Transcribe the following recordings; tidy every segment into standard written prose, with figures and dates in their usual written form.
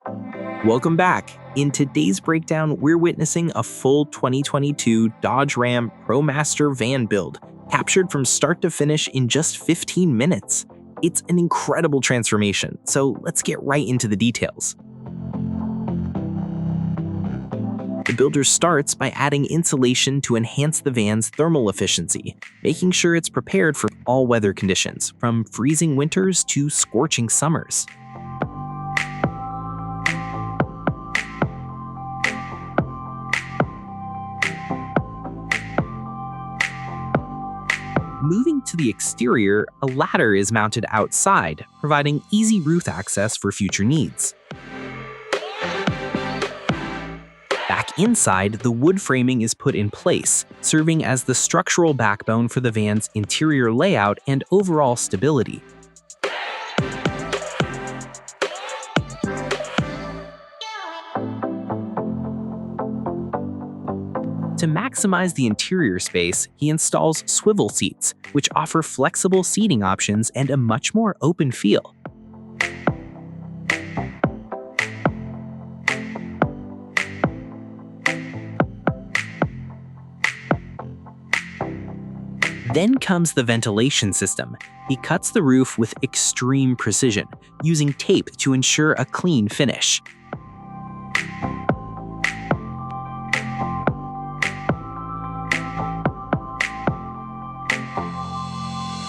Welcome back. In today's breakdown, we're witnessing a full 2022 Dodge Ram ProMaster van build, captured from start to finish in just 15 minutes. It's an incredible transformation, so let's get right into the details. The builder starts by adding insulation to enhance the van's thermal efficiency, making sure it's prepared for all weather conditions, from freezing winters to scorching summers. Moving to the exterior, a ladder is mounted outside, providing easy roof access for future needs. Back inside, the wood framing is put in place, serving as the structural backbone for the van's interior layout and overall stability. To maximize the interior space, he installs swivel seats, which offer flexible seating options and a much more open feel. Then comes the ventilation system. He cuts the roof with extreme precision, using tape to ensure a clean finish.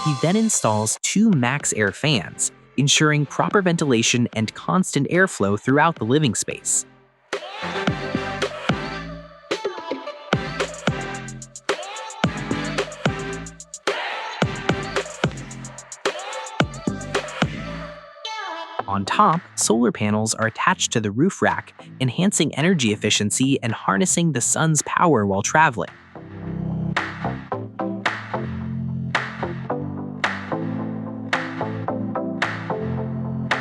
He then installs two max air fans, ensuring proper ventilation and constant airflow throughout the living space. On top, solar panels are attached to the roof rack, enhancing energy efficiency and harnessing the sun's power while traveling.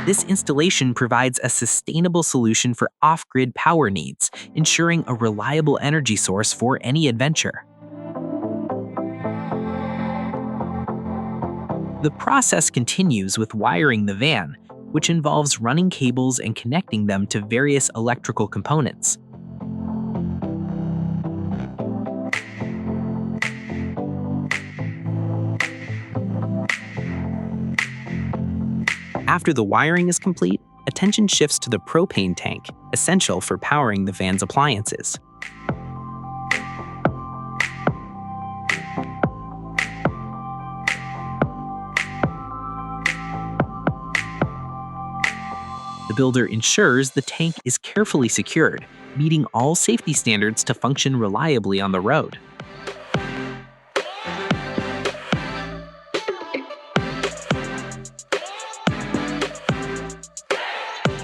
This installation provides a sustainable solution for off-grid power needs, ensuring a reliable energy source for any adventure. The process continues with wiring the van, which involves running cables and connecting them to various electrical components. After the wiring is complete, attention shifts to the propane tank, essential for powering the van's appliances. The builder ensures the tank is carefully secured, meeting all safety standards to function reliably on the road.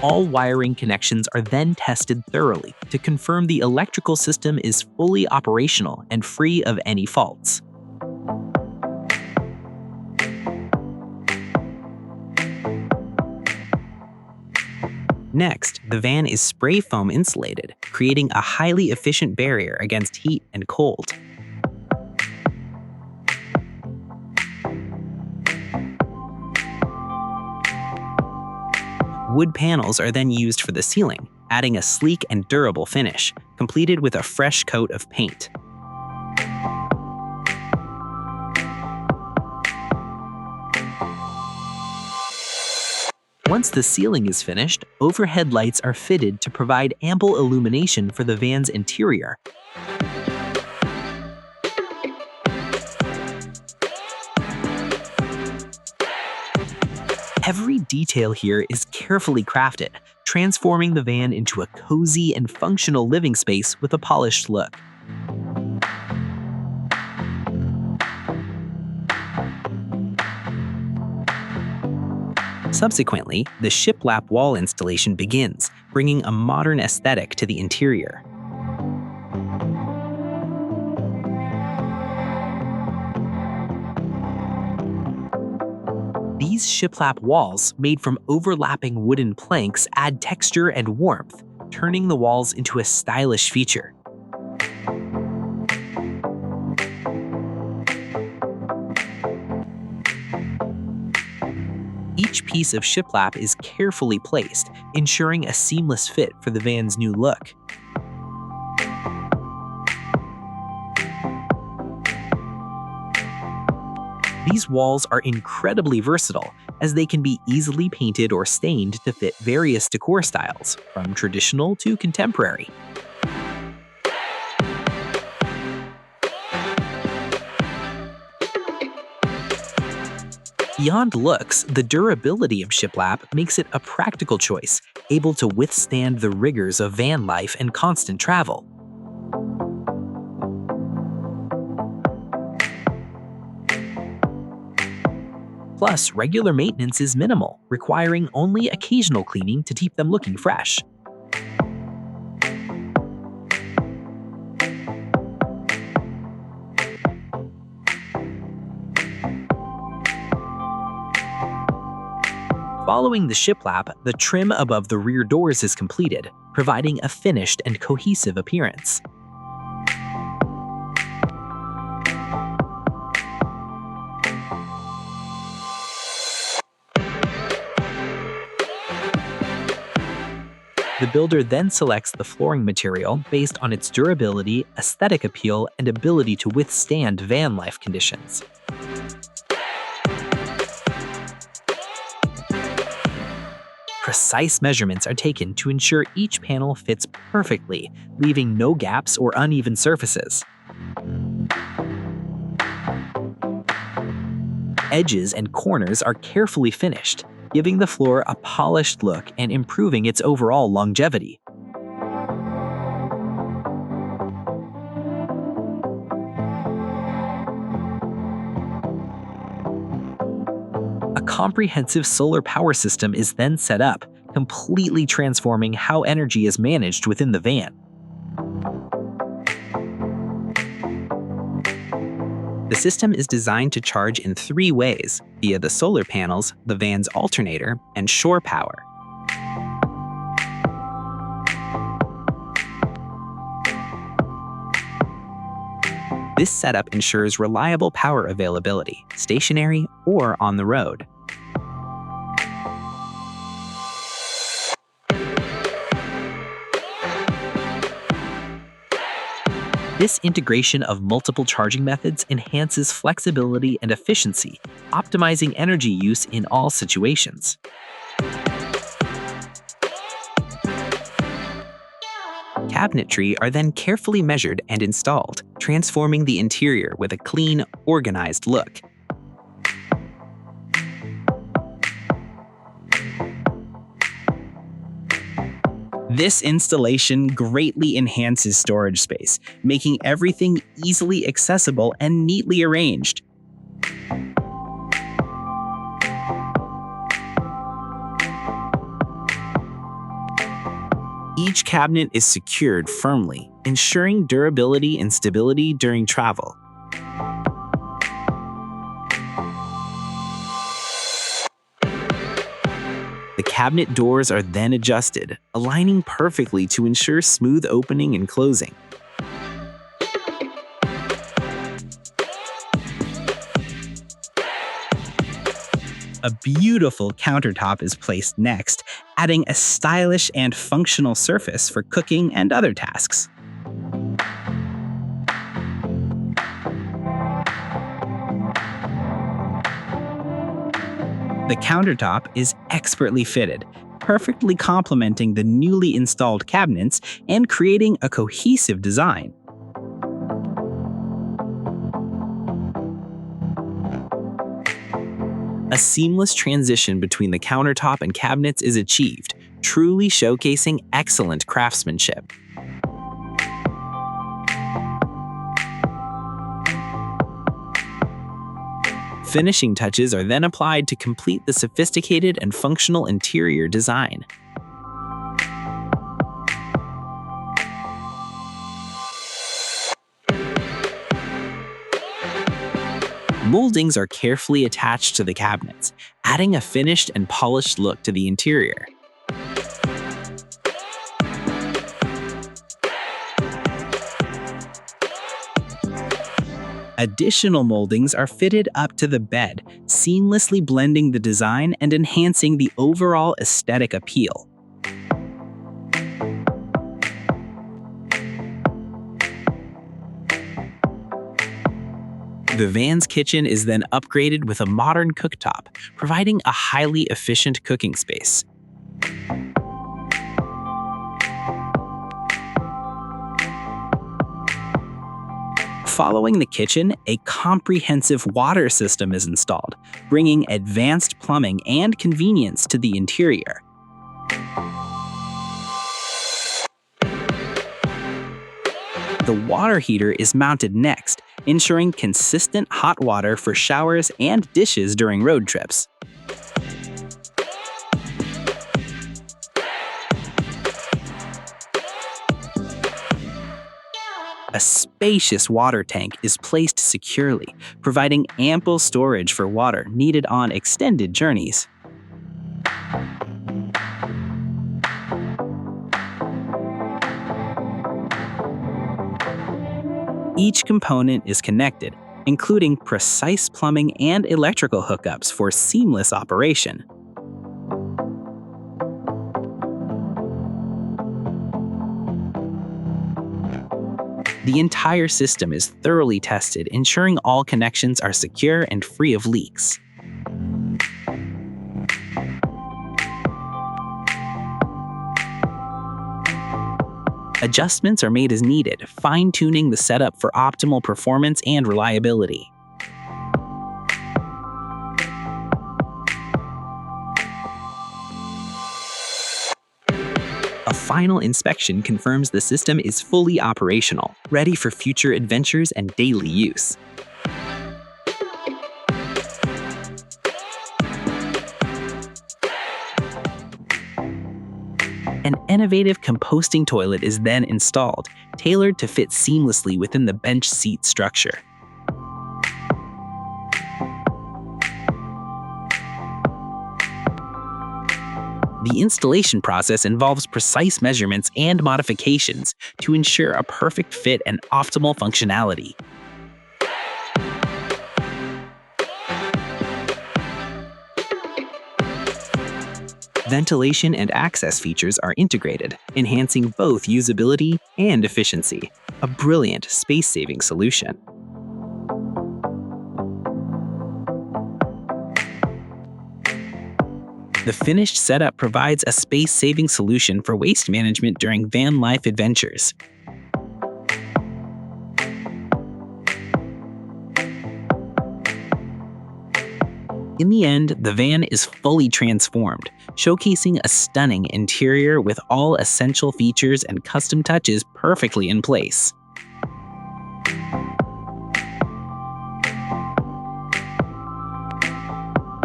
All wiring connections are then tested thoroughly to confirm the electrical system is fully operational and free of any faults. Next, the van is spray foam insulated, creating a highly efficient barrier against heat and cold. Wood panels are then used for the ceiling, adding a sleek and durable finish, completed with a fresh coat of paint. Once the ceiling is finished, overhead lights are fitted to provide ample illumination for the van's interior. Every detail here is carefully crafted, transforming the van into a cozy and functional living space with a polished look. Subsequently, the Shiplap wall installation begins, bringing a modern aesthetic to the interior. These Shiplap walls, made from overlapping wooden planks, add texture and warmth, turning the walls into a stylish feature. Each piece of shiplap is carefully placed, ensuring a seamless fit for the van's new look. These walls are incredibly versatile, as they can be easily painted or stained to fit various decor styles, from traditional to contemporary. Beyond looks, the durability of shiplap makes it a practical choice, able to withstand the rigors of van life and constant travel. Plus, regular maintenance is minimal, requiring only occasional cleaning to keep them looking fresh. Following the shiplap, the trim above the rear doors is completed, providing a finished and cohesive appearance. The builder then selects the flooring material based on its durability, aesthetic appeal, and ability to withstand van life conditions. Precise measurements are taken to ensure each panel fits perfectly, leaving no gaps or uneven surfaces. Edges and corners are carefully finished, giving the floor a polished look and improving its overall longevity. A comprehensive solar power system is then set up, completely transforming how energy is managed within the van. The system is designed to charge in 3 ways, via the solar panels, the van's alternator, and shore power. This setup ensures reliable power availability, stationary or on the road. This integration of multiple charging methods enhances flexibility and efficiency, optimizing energy use in all situations. Cabinetry are then carefully measured and installed, transforming the interior with a clean, organized look. This installation greatly enhances storage space, making everything easily accessible and neatly arranged. Each cabinet is secured firmly, ensuring durability and stability during travel. The cabinet doors are then adjusted, aligning perfectly to ensure smooth opening and closing. A beautiful countertop is placed next, adding a stylish and functional surface for cooking and other tasks. The countertop is expertly fitted, perfectly complementing the newly installed cabinets and creating a cohesive design. A seamless transition between the countertop and cabinets is achieved, truly showcasing excellent craftsmanship. Finishing touches are then applied to complete the sophisticated and functional interior design. Moldings are carefully attached to the cabinets, adding a finished and polished look to the interior. Additional moldings are fitted up to the bed, seamlessly blending the design and enhancing the overall aesthetic appeal. The van's kitchen is then upgraded with a modern cooktop, providing a highly efficient cooking space. Following the kitchen, a comprehensive water system is installed, bringing advanced plumbing and convenience to the interior. The water heater is mounted next, ensuring consistent hot water for showers and dishes during road trips. A spacious water tank is placed securely, providing ample storage for water needed on extended journeys. Each component is connected, including precise plumbing and electrical hookups for seamless operation. The entire system is thoroughly tested, ensuring all connections are secure and free of leaks. Adjustments are made as needed, fine-tuning the setup for optimal performance and reliability. A final inspection confirms the system is fully operational, ready for future adventures and daily use. An innovative composting toilet is then installed, tailored to fit seamlessly within the bench seat structure. The installation process involves precise measurements and modifications to ensure a perfect fit and optimal functionality. Ventilation and access features are integrated, enhancing both usability and efficiency. A brilliant space-saving solution. The finished setup provides a space-saving solution for waste management during van life adventures. In the end, the van is fully transformed, showcasing a stunning interior with all essential features and custom touches perfectly in place.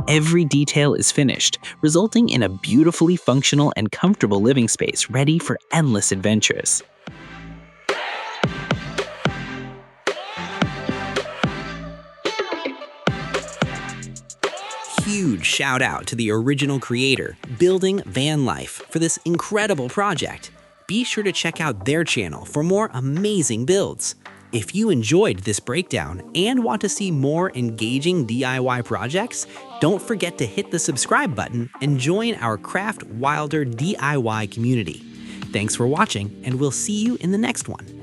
Every detail is finished, resulting in a beautifully functional and comfortable living space ready for endless adventures. Huge shout out to the original creator, Building Van Life, for this incredible project. Be sure to check out their channel for more amazing builds. If you enjoyed this breakdown and want to see more engaging DIY projects, don't forget to hit the subscribe button and join our Craft Wilder DIY community. Thanks for watching, and we'll see you in the next one.